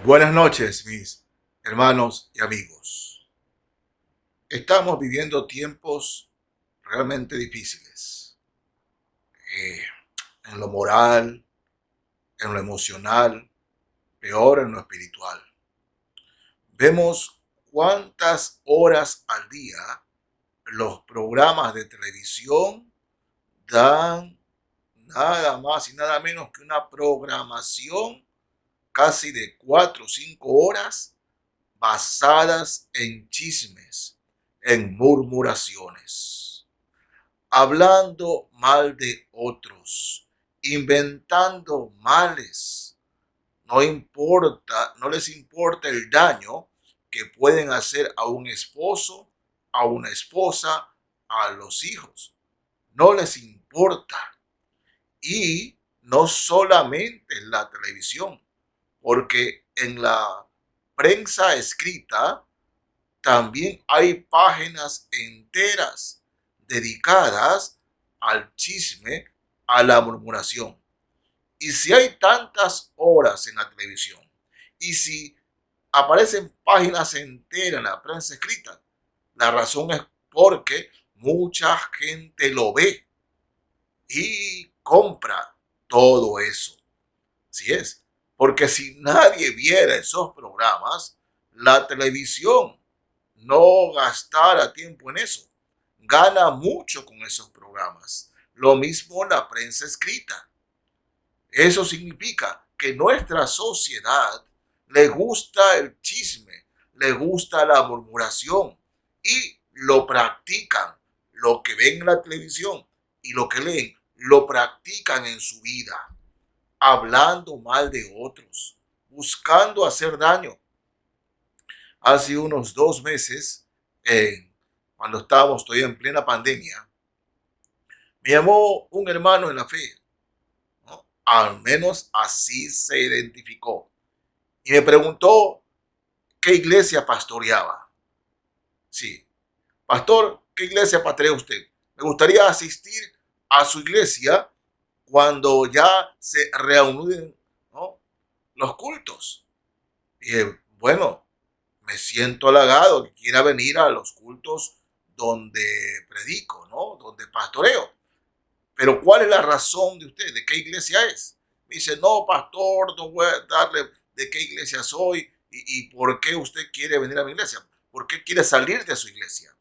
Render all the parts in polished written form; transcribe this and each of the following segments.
Buenas noches, mis hermanos y amigos. Estamos viviendo tiempos realmente difíciles, eh, en lo moral, en lo emocional, peor en lo espiritual. Vemos cuántas horas al día los programas de televisión dan nada más y nada menos que una programación casi de 4 o 5 horas basadas en chismes, en murmuraciones, hablando mal de otros, inventando males. No importa, no les importa el daño que pueden hacer a un esposo, a una esposa, a los hijos. No les importa. Y no solamente en la televisión, porque en la prensa escrita también hay páginas enteras dedicadas al chisme, a la murmuración. Y si hay tantas horas en la televisión, y si aparecen páginas enteras en la prensa escrita, la razón es porque mucha gente lo ve y compra todo eso. Así es. Porque si nadie viera esos programas, la televisión no gastara tiempo en eso. Gana mucho con esos programas. Lo mismo la prensa escrita. Eso significa que nuestra sociedad le gusta el chisme, le gusta la murmuración y lo practican. Lo que ven en la televisión y lo que leen, lo practican en su vida, hablando mal de otros, buscando hacer daño. Hace unos 2 meses, cuando estábamos todavía en plena pandemia, me llamó un hermano en la fe, ¿no? Al menos así se identificó, y me preguntó qué iglesia pastoreaba. Sí, pastor, ¿qué iglesia pastorea usted? Me gustaría asistir a su iglesia cuando ya se reúnen, ¿no?, los cultos. Y bueno, me siento halagado que quiera venir a los cultos donde predico, ¿no? Donde pastoreo. Pero ¿cuál es la razón de usted? ¿De qué iglesia es? Me dice, no, pastor, no voy a darle de qué iglesia soy y por qué usted quiere venir a mi iglesia. ¿Por qué quiere salir de su iglesia?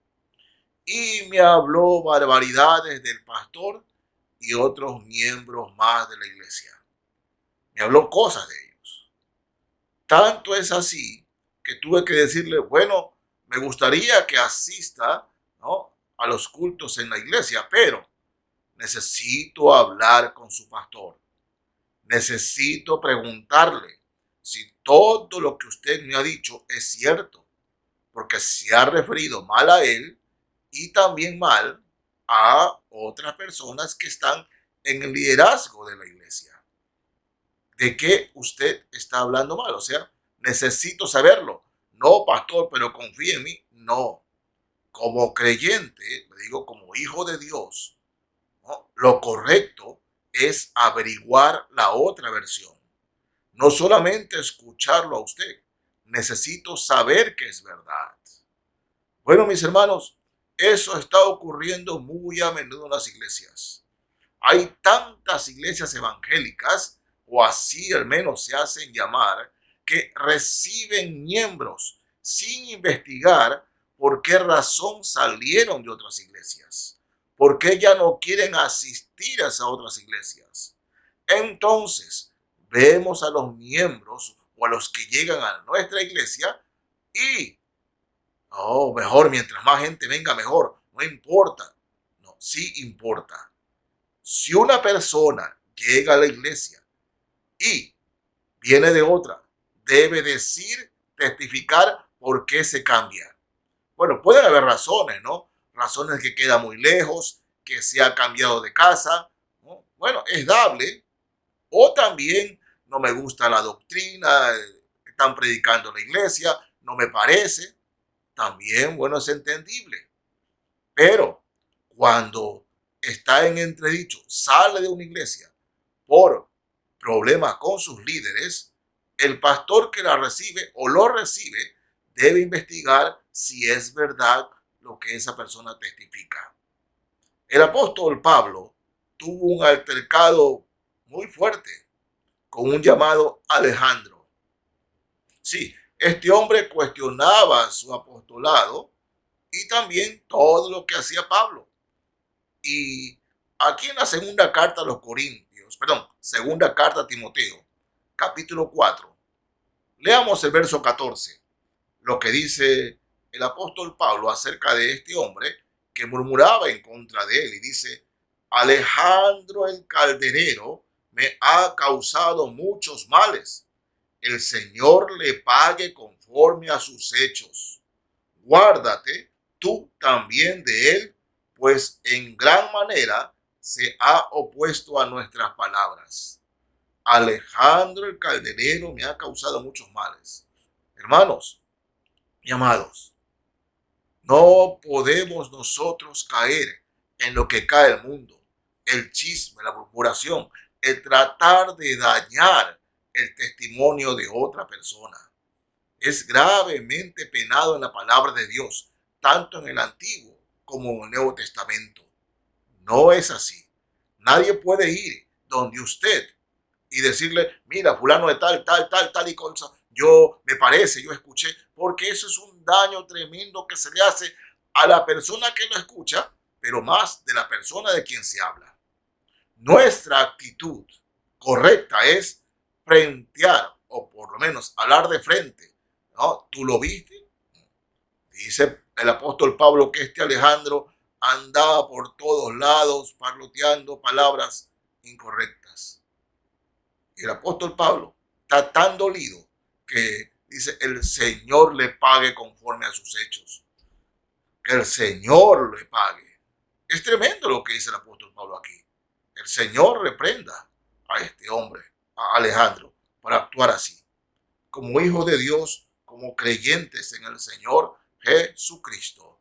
Y me habló barbaridades del pastor y otros miembros más de la iglesia. Me habló cosas de ellos. Tanto es así que tuve que decirle, bueno, me gustaría que asista, ¿no?, a los cultos en la iglesia, pero necesito hablar con su pastor. Necesito preguntarle si todo lo que usted me ha dicho es cierto, porque se ha referido mal a él y también mal a otras personas que están en el liderazgo de la iglesia. ¿De qué usted está hablando mal? O sea, necesito saberlo. No, pastor, pero confíe en mí. No. Como creyente, le digo como hijo de Dios, ¿no?, lo correcto es averiguar la otra versión. No solamente escucharlo a usted. Necesito saber que es verdad. Bueno, mis hermanos, eso está ocurriendo muy a menudo en las iglesias. Hay tantas iglesias evangélicas, o así al menos se hacen llamar, que reciben miembros sin investigar por qué razón salieron de otras iglesias, por qué ya no quieren asistir a esas otras iglesias. Entonces, vemos a los miembros o a los que llegan a nuestra iglesia y, oh, mejor, mientras más gente venga, mejor, no importa. No, sí importa. Si una persona llega a la iglesia y viene de otra, debe decir, testificar por qué se cambia. Bueno, pueden haber razones, ¿no? Razones que queda muy lejos, que se ha cambiado de casa, ¿no? Bueno, es dable. O también no me gusta la doctrina que están predicando en la iglesia, no me parece. También, bueno, es entendible. Pero cuando está en entredicho, sale de una iglesia por problemas con sus líderes, el pastor que la recibe o lo recibe debe investigar si es verdad lo que esa persona testifica. El apóstol Pablo tuvo un altercado muy fuerte con un llamado Alejandro. Sí, este hombre cuestionaba su apostolado y también todo lo que hacía Pablo. Y aquí en la segunda carta a los Corintios, segunda carta a Timoteo, capítulo 4, leamos el verso 14, lo que dice el apóstol Pablo acerca de este hombre que murmuraba en contra de él y dice: Alejandro el calderero me ha causado muchos males. El Señor le pague conforme a sus hechos. Guárdate tú también de él, pues en gran manera se ha opuesto a nuestras palabras. Alejandro el calderero me ha causado muchos males. Hermanos y amados, no podemos nosotros caer en lo que cae el mundo, el chisme, la murmuración, el tratar de dañar el testimonio de otra persona. Es gravemente penado en la palabra de Dios, tanto en el Antiguo como en el Nuevo Testamento. No es así. Nadie puede ir donde usted y decirle: mira, fulano de tal y cosa, me parece, yo escuché, porque eso es un daño tremendo que se le hace a la persona que lo escucha, pero más de la persona de quien se habla. Nuestra actitud correcta es frentear, o por lo menos hablar de frente. ¿No? ¿Tú lo viste? Dice el apóstol Pablo que este Alejandro andaba por todos lados parloteando palabras incorrectas. Y el apóstol Pablo está tan dolido que dice: el Señor le pague conforme a sus hechos. Que el Señor le pague. Es tremendo lo que dice el apóstol Pablo aquí. El Señor reprenda a este hombre, a Alejandro, por actuar así. Como hijos de Dios, como creyentes en el Señor Jesucristo,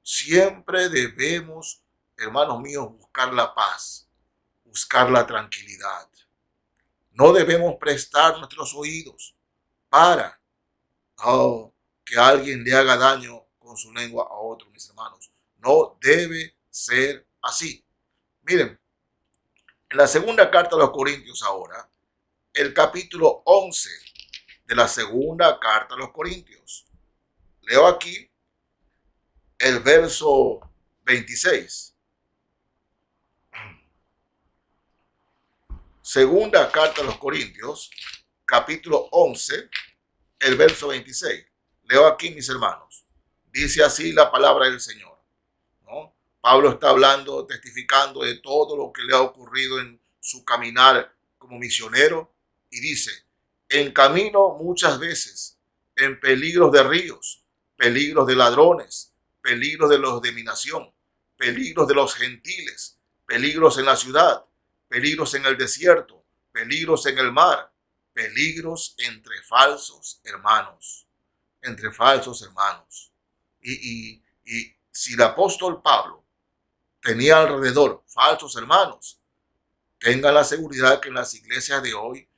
siempre debemos, hermanos míos, buscar la paz, buscar la tranquilidad. No debemos prestar nuestros oídos para que alguien le haga daño con su lengua a otro, mis hermanos. No debe ser así. Miren, en la segunda carta a los Corintios ahora, el capítulo 11 de la segunda carta a los Corintios. Leo aquí el verso 26. Segunda carta a los Corintios, capítulo 11, el verso 26. Leo aquí, mis hermanos. Dice así la palabra del Señor, ¿no? Pablo está hablando, testificando de todo lo que le ha ocurrido en su caminar como misionero y dice: en camino muchas veces, en peligros de ríos, peligros de ladrones, peligros de los de mi nación, peligros de los gentiles, peligros en la ciudad, peligros en el desierto, peligros en el mar, peligros entre falsos hermanos, entre falsos hermanos. Y si el apóstol Pablo tenía alrededor falsos hermanos, tenga la seguridad que en las iglesias de hoy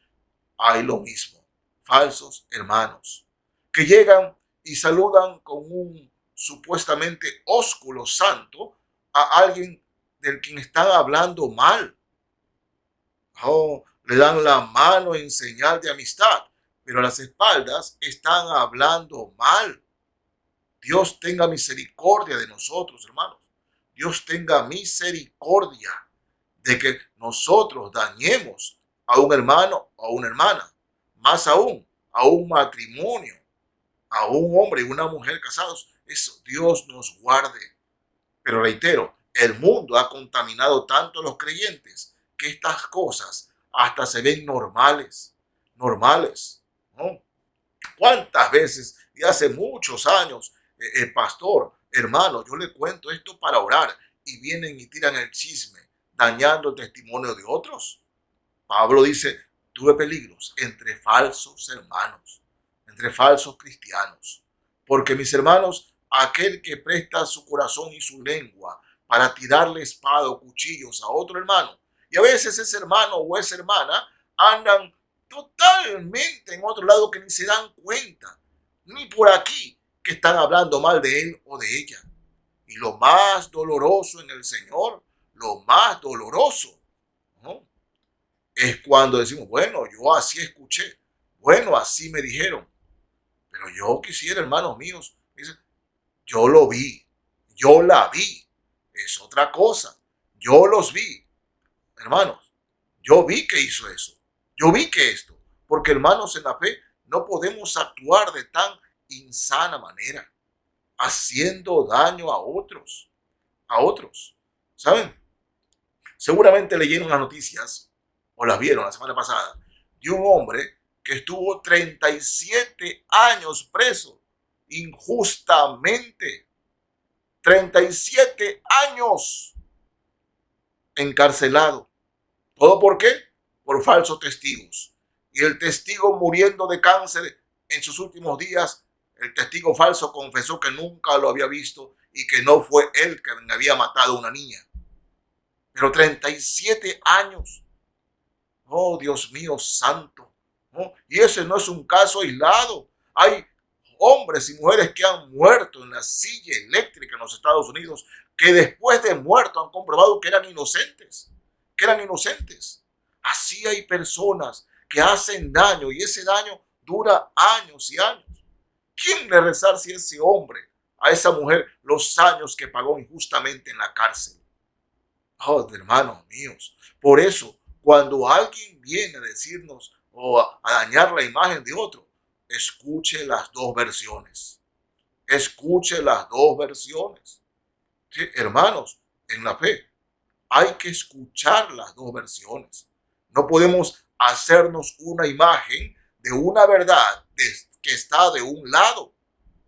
hay lo mismo, falsos hermanos, que llegan y saludan con un supuestamente ósculo santo a alguien del quien están hablando mal. Le dan la mano en señal de amistad, pero a las espaldas están hablando mal. Dios tenga misericordia de nosotros, hermanos. Dios tenga misericordia de que nosotros dañemos a un hermano o a una hermana, más aún a un matrimonio, a un hombre y una mujer casados. Eso Dios nos guarde. Pero reitero, el mundo ha contaminado tanto a los creyentes que estas cosas hasta se ven normales, ¿no? ¿Cuántas veces, y hace muchos años, pastor, hermano, yo le cuento esto para orar y vienen y tiran el chisme, dañando el testimonio de otros? Pablo dice: tuve peligros entre falsos hermanos, entre falsos cristianos, porque mis hermanos, aquel que presta su corazón y su lengua para tirarle espada o cuchillos a otro hermano, y a veces ese hermano o esa hermana andan totalmente en otro lado que ni se dan cuenta, ni por aquí que están hablando mal de él o de ella. Y lo más doloroso en el Señor, lo más doloroso, ¿no?, es cuando decimos, bueno, yo así escuché, bueno, así me dijeron, pero yo quisiera, hermanos míos, dice, yo lo vi, yo la vi, es otra cosa, yo los vi, hermanos, yo vi que hizo eso, yo vi que esto, porque hermanos en la fe no podemos actuar de tan insana manera, haciendo daño a otros, ¿saben? Seguramente leyeron las noticias o las vieron la semana pasada de un hombre que estuvo 37 años preso injustamente. 37 años encarcelado. ¿Todo por qué? Por falsos testigos. Y el testigo muriendo de cáncer en sus últimos días, el testigo falso confesó que nunca lo había visto y que no fue él quien había matado a una niña. Pero 37 años. Oh, Dios mío santo. ¿No? Y ese no es un caso aislado. Hay hombres y mujeres que han muerto en la silla eléctrica en los Estados Unidos, que después de muerto han comprobado que eran inocentes. Que eran inocentes. Así hay personas que hacen daño y ese daño dura años y años. ¿Quién le resarce a ese hombre, a esa mujer, los años que pagó injustamente en la cárcel? Oh, hermanos míos. Por eso, cuando alguien viene a decirnos o a dañar la imagen de otro, escuche las dos versiones. Escuche las dos versiones. Sí, hermanos, en la fe hay que escuchar las dos versiones. No podemos hacernos una imagen de una verdad que está de un lado.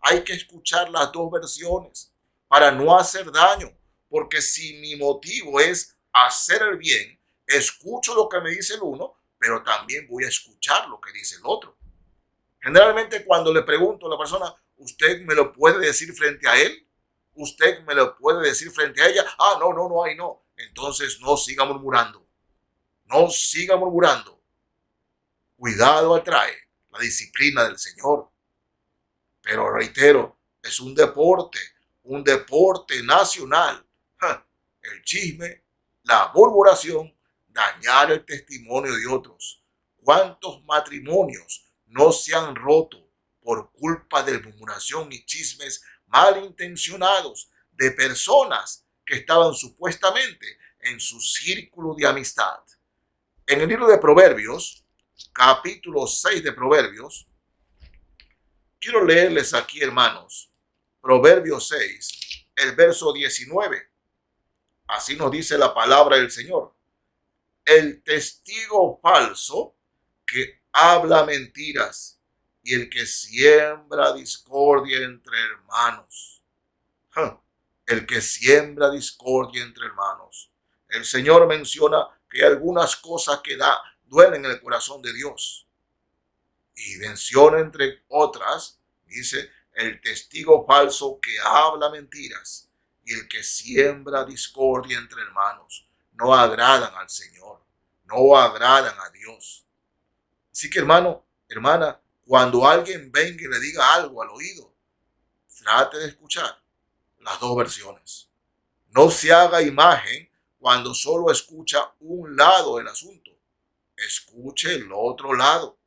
Hay que escuchar las dos versiones para no hacer daño. Porque si mi motivo es hacer el bien, escucho lo que me dice el uno, pero también voy a escuchar lo que dice el otro. Generalmente cuando le pregunto a la persona, ¿usted me lo puede decir frente a él? ¿Usted me lo puede decir frente a ella? Ah, no, ahí no. Entonces no siga murmurando. No siga murmurando. Cuidado atrae la disciplina del Señor. Pero reitero, es un deporte nacional. El chisme, la murmuración, dañar el testimonio de otros. ¿Cuántos matrimonios no se han roto por culpa de murmuración y chismes malintencionados de personas que estaban supuestamente en su círculo de amistad? En el libro de Proverbios, capítulo 6 de Proverbios, quiero leerles aquí, hermanos, Proverbios 6, el verso 19. Así nos dice la palabra del Señor. El testigo falso que habla mentiras y el que siembra discordia entre hermanos. El que siembra discordia entre hermanos. El Señor menciona que hay algunas cosas que duelen en el corazón de Dios. Y menciona entre otras, dice, el testigo falso que habla mentiras y el que siembra discordia entre hermanos. No agradan al Señor, no agradan a Dios. Así que hermano, hermana, cuando alguien venga y le diga algo al oído, trate de escuchar las dos versiones. No se haga imagen cuando solo escucha un lado del asunto. Escuche el otro lado.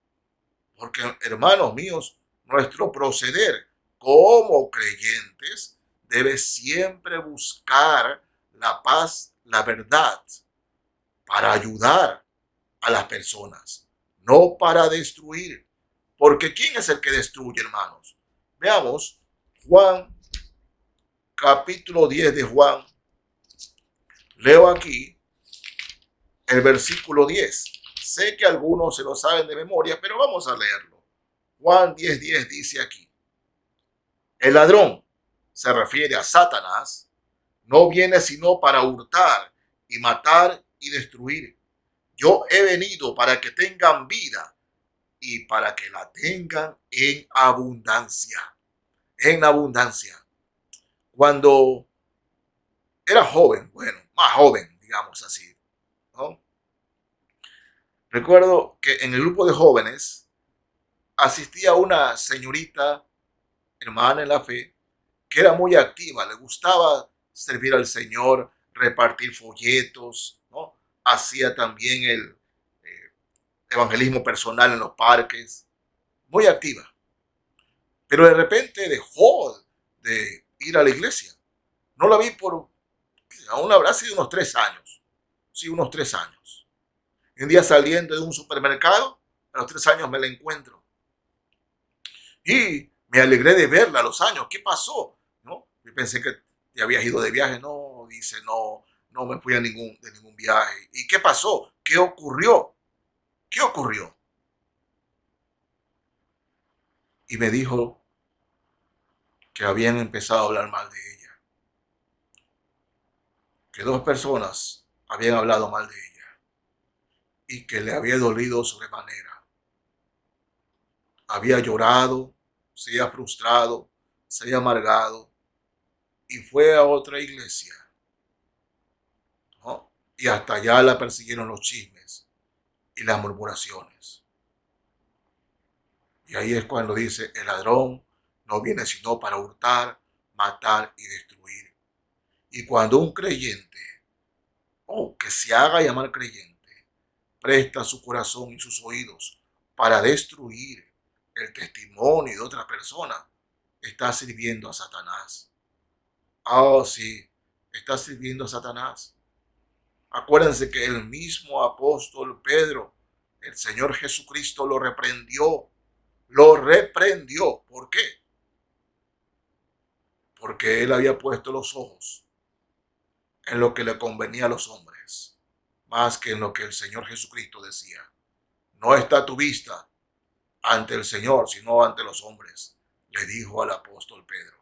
Porque, hermanos míos, nuestro proceder como creyentes debe siempre buscar la paz, la verdad, para ayudar a las personas, no para destruir. Porque ¿quién es el que destruye, hermanos? Veamos Juan, capítulo 10 de Juan. Leo aquí el versículo 10. Sé que algunos se lo saben de memoria, pero vamos a leerlo. Juan 10:10 dice aquí: el ladrón, se refiere a Satanás, no viene sino para hurtar y matar y destruir. Yo he venido para que tengan vida y para que la tengan en abundancia. En abundancia. Cuando era joven, bueno, más joven, digamos así, ¿no?, Recuerdo que en el grupo de jóvenes asistía una señorita, hermana en la fe, que era muy activa, le gustaba servir al Señor, repartir folletos, ¿no? Hacía también el evangelismo personal en los parques, muy activa. Pero de repente dejó de ir a la iglesia. No la vi por, aún habrá sido unos 3 años. Sí, unos 3 años. Y un día saliendo de un supermercado, a los 3 años me la encuentro. Y me alegré de verla a los años. ¿Qué pasó? ¿No? Yo pensé que te habías ido de viaje. No, dice, no, no me fui de ningún viaje. ¿Y qué pasó? ¿Qué ocurrió? ¿Qué ocurrió? Y me dijo que habían empezado a hablar mal de ella. Que dos personas habían hablado mal de ella. Y que le había dolido sobremanera. Había llorado, se había frustrado, se había amargado. Y fue a otra iglesia, ¿no? Y hasta allá la persiguieron los chismes y las murmuraciones. Y ahí es cuando dice, el ladrón no viene sino para hurtar, matar y destruir. Y cuando un creyente, que se haga llamar creyente, presta su corazón y sus oídos para destruir el testimonio de otra persona, está sirviendo a Satanás. Oh, sí, está sirviendo a Satanás. Acuérdense que el mismo apóstol Pedro, el Señor Jesucristo lo reprendió. Lo reprendió. ¿Por qué? Porque él había puesto los ojos en lo que le convenía a los hombres, más que en lo que el Señor Jesucristo decía. No está tu vista ante el Señor, sino ante los hombres, le dijo al apóstol Pedro.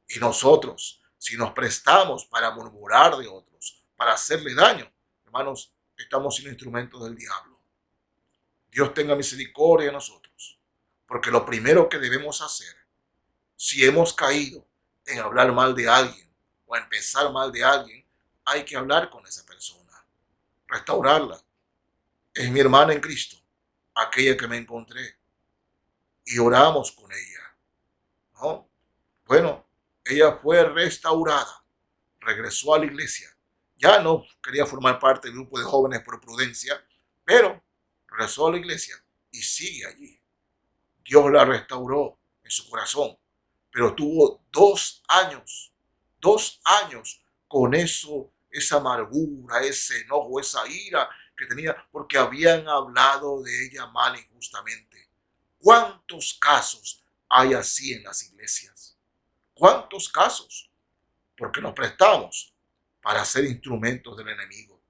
Y nosotros, si nos prestamos para murmurar de otros, para hacerle daño, hermanos, estamos siendo instrumentos del diablo. Dios tenga misericordia de nosotros, porque lo primero que debemos hacer, si hemos caído en hablar mal de alguien o en pensar mal de alguien, hay que hablar con esa persona, restaurarla. Es mi hermana en Cristo, aquella que me encontré, y oramos con ella, ¿no? Bueno, ella fue restaurada, regresó a la iglesia. Ya no quería formar parte del grupo de jóvenes por prudencia, pero regresó a la iglesia y sigue allí. Dios la restauró en su corazón, pero tuvo 2 años con eso, esa amargura, ese enojo, esa ira que tenía, porque habían hablado de ella mal injustamente. ¿Cuántos casos hay así en las iglesias? ¿Cuántos casos? Porque nos prestamos para ser instrumentos del enemigo.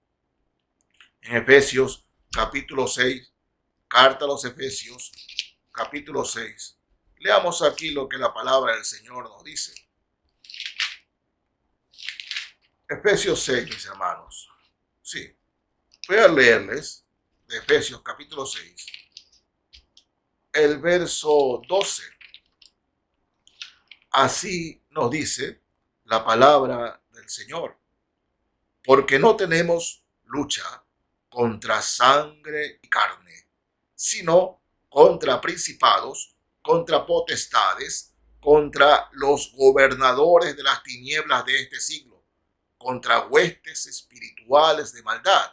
En Efesios capítulo 6, carta a los Efesios capítulo 6. Leamos aquí lo que la palabra del Señor nos dice. Efesios 6, mis hermanos. Sí, voy a leerles de Efesios capítulo 6, el verso 12. Así nos dice la palabra del Señor. Porque no tenemos lucha contra sangre y carne, sino contra principados, contra potestades, contra los gobernadores de las tinieblas de este siglo, contra huestes espirituales de maldad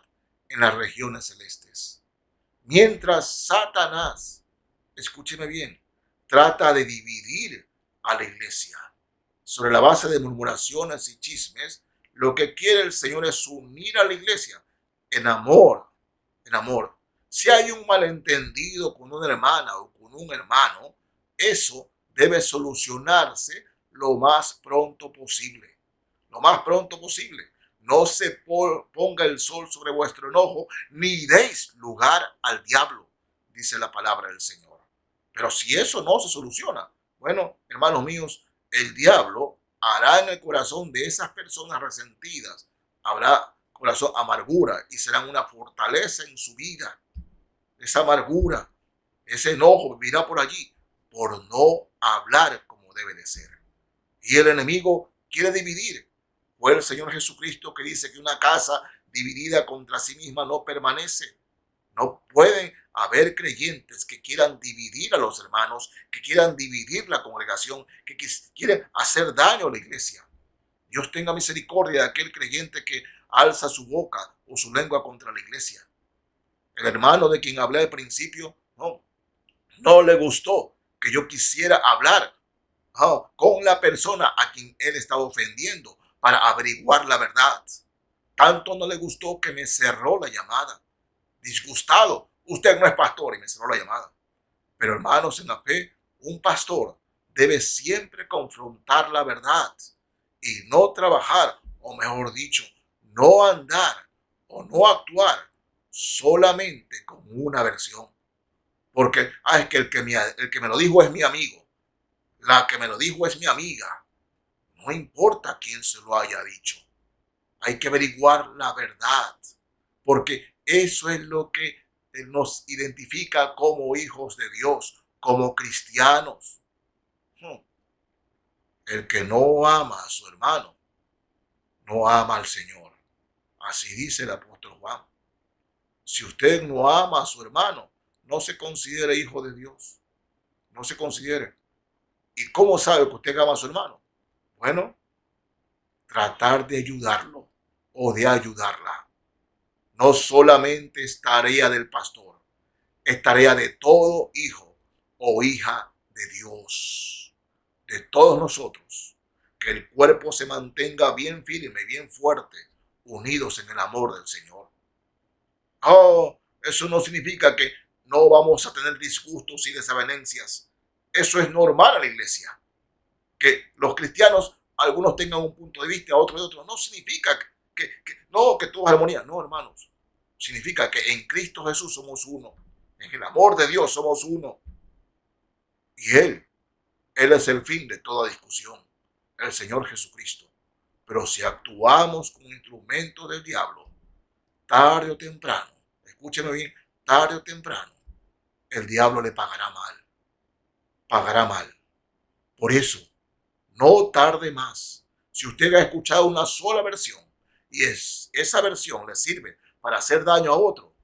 en las regiones celestes. Mientras Satanás, escúcheme bien, trata de dividir a la iglesia sobre la base de murmuraciones y chismes, lo que quiere el Señor es unir a la iglesia en amor, en amor. Si hay un malentendido con una hermana o con un hermano, eso debe solucionarse lo más pronto posible. Lo más pronto posible. No se ponga el sol sobre vuestro enojo, ni deis lugar al diablo, dice la palabra del Señor. Pero si eso no se soluciona, bueno, hermanos míos, el diablo hará en el corazón de esas personas resentidas, habrá corazón amargura y serán una fortaleza en su vida. Esa amargura, ese enojo vivirá por allí por no hablar como debe de ser. Y el enemigo quiere dividir. Fue el Señor Jesucristo que dice que una casa dividida contra sí misma no permanece. No pueden haber creyentes que quieran dividir a los hermanos, que quieran dividir la congregación, que quieren hacer daño a la iglesia. Dios tenga misericordia de aquel creyente que alza su boca o su lengua contra la iglesia. El hermano de quien hablé al principio, no le gustó que yo quisiera hablar con la persona a quien él estaba ofendiendo para averiguar la verdad. Tanto no le gustó que me cerró la llamada. Disgustado, usted no es pastor, y me cerró la llamada. Pero hermanos, en la fe, un pastor debe siempre confrontar la verdad y no trabajar, o mejor dicho, no andar o no actuar solamente con una versión. Porque es que el que me lo dijo es mi amigo, la que me lo dijo es mi amiga. No importa quién se lo haya dicho. Hay que averiguar la verdad, porque eso es lo que nos identifica como hijos de Dios, como cristianos. El que no ama a su hermano, no ama al Señor. Así dice el apóstol Juan. Si usted no ama a su hermano, no se considere hijo de Dios. No se considere. ¿Y cómo sabe que usted ama a su hermano? Bueno, tratar de ayudarlo o de ayudarla. No solamente es tarea del pastor, es tarea de todo hijo o hija de Dios, de todos nosotros, que el cuerpo se mantenga bien firme, bien fuerte, unidos en el amor del Señor. Eso no significa que no vamos a tener disgustos y desavenencias. Eso es normal en la iglesia. Que los cristianos, algunos tengan un punto de vista, otros de otro, no significa que todo es armonía. No, hermanos. Significa que en Cristo Jesús somos uno. En el amor de Dios somos uno. Y Él es el fin de toda discusión. El Señor Jesucristo. Pero si actuamos como instrumento del diablo, tarde o temprano, escúcheme bien, tarde o temprano, el diablo le pagará mal. Pagará mal. Por eso, no tarde más. Si usted ha escuchado una sola versión y esa versión le sirve para hacer daño a otro,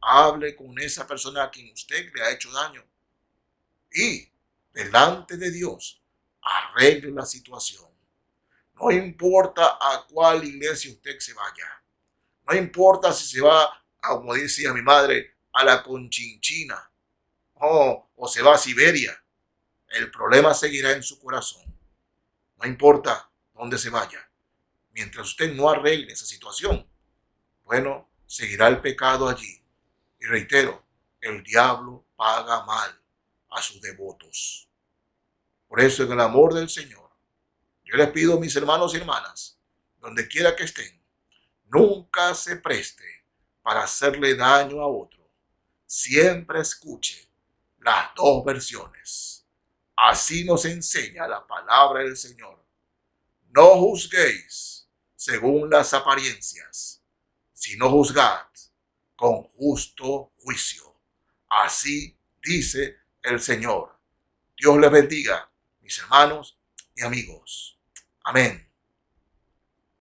hable con esa persona a quien usted le ha hecho daño y delante de Dios arregle la situación. No importa a cuál iglesia usted se vaya. No importa si se va, como decía mi madre, a la Conchinchina o se va a Siberia. El problema seguirá en su corazón. No importa dónde se vaya. Mientras usted no arregle esa situación, bueno, seguirá el pecado allí. Y reitero, el diablo paga mal a sus devotos. Por eso, en el amor del Señor, yo les pido a mis hermanos y hermanas, donde quiera que estén, nunca se preste para hacerle daño a otro. Siempre escuche las dos versiones. Así nos enseña la palabra del Señor. No juzguéis según las apariencias, sino juzgad con justo juicio. Así dice el Señor. Dios les bendiga, mis hermanos y amigos. Amén.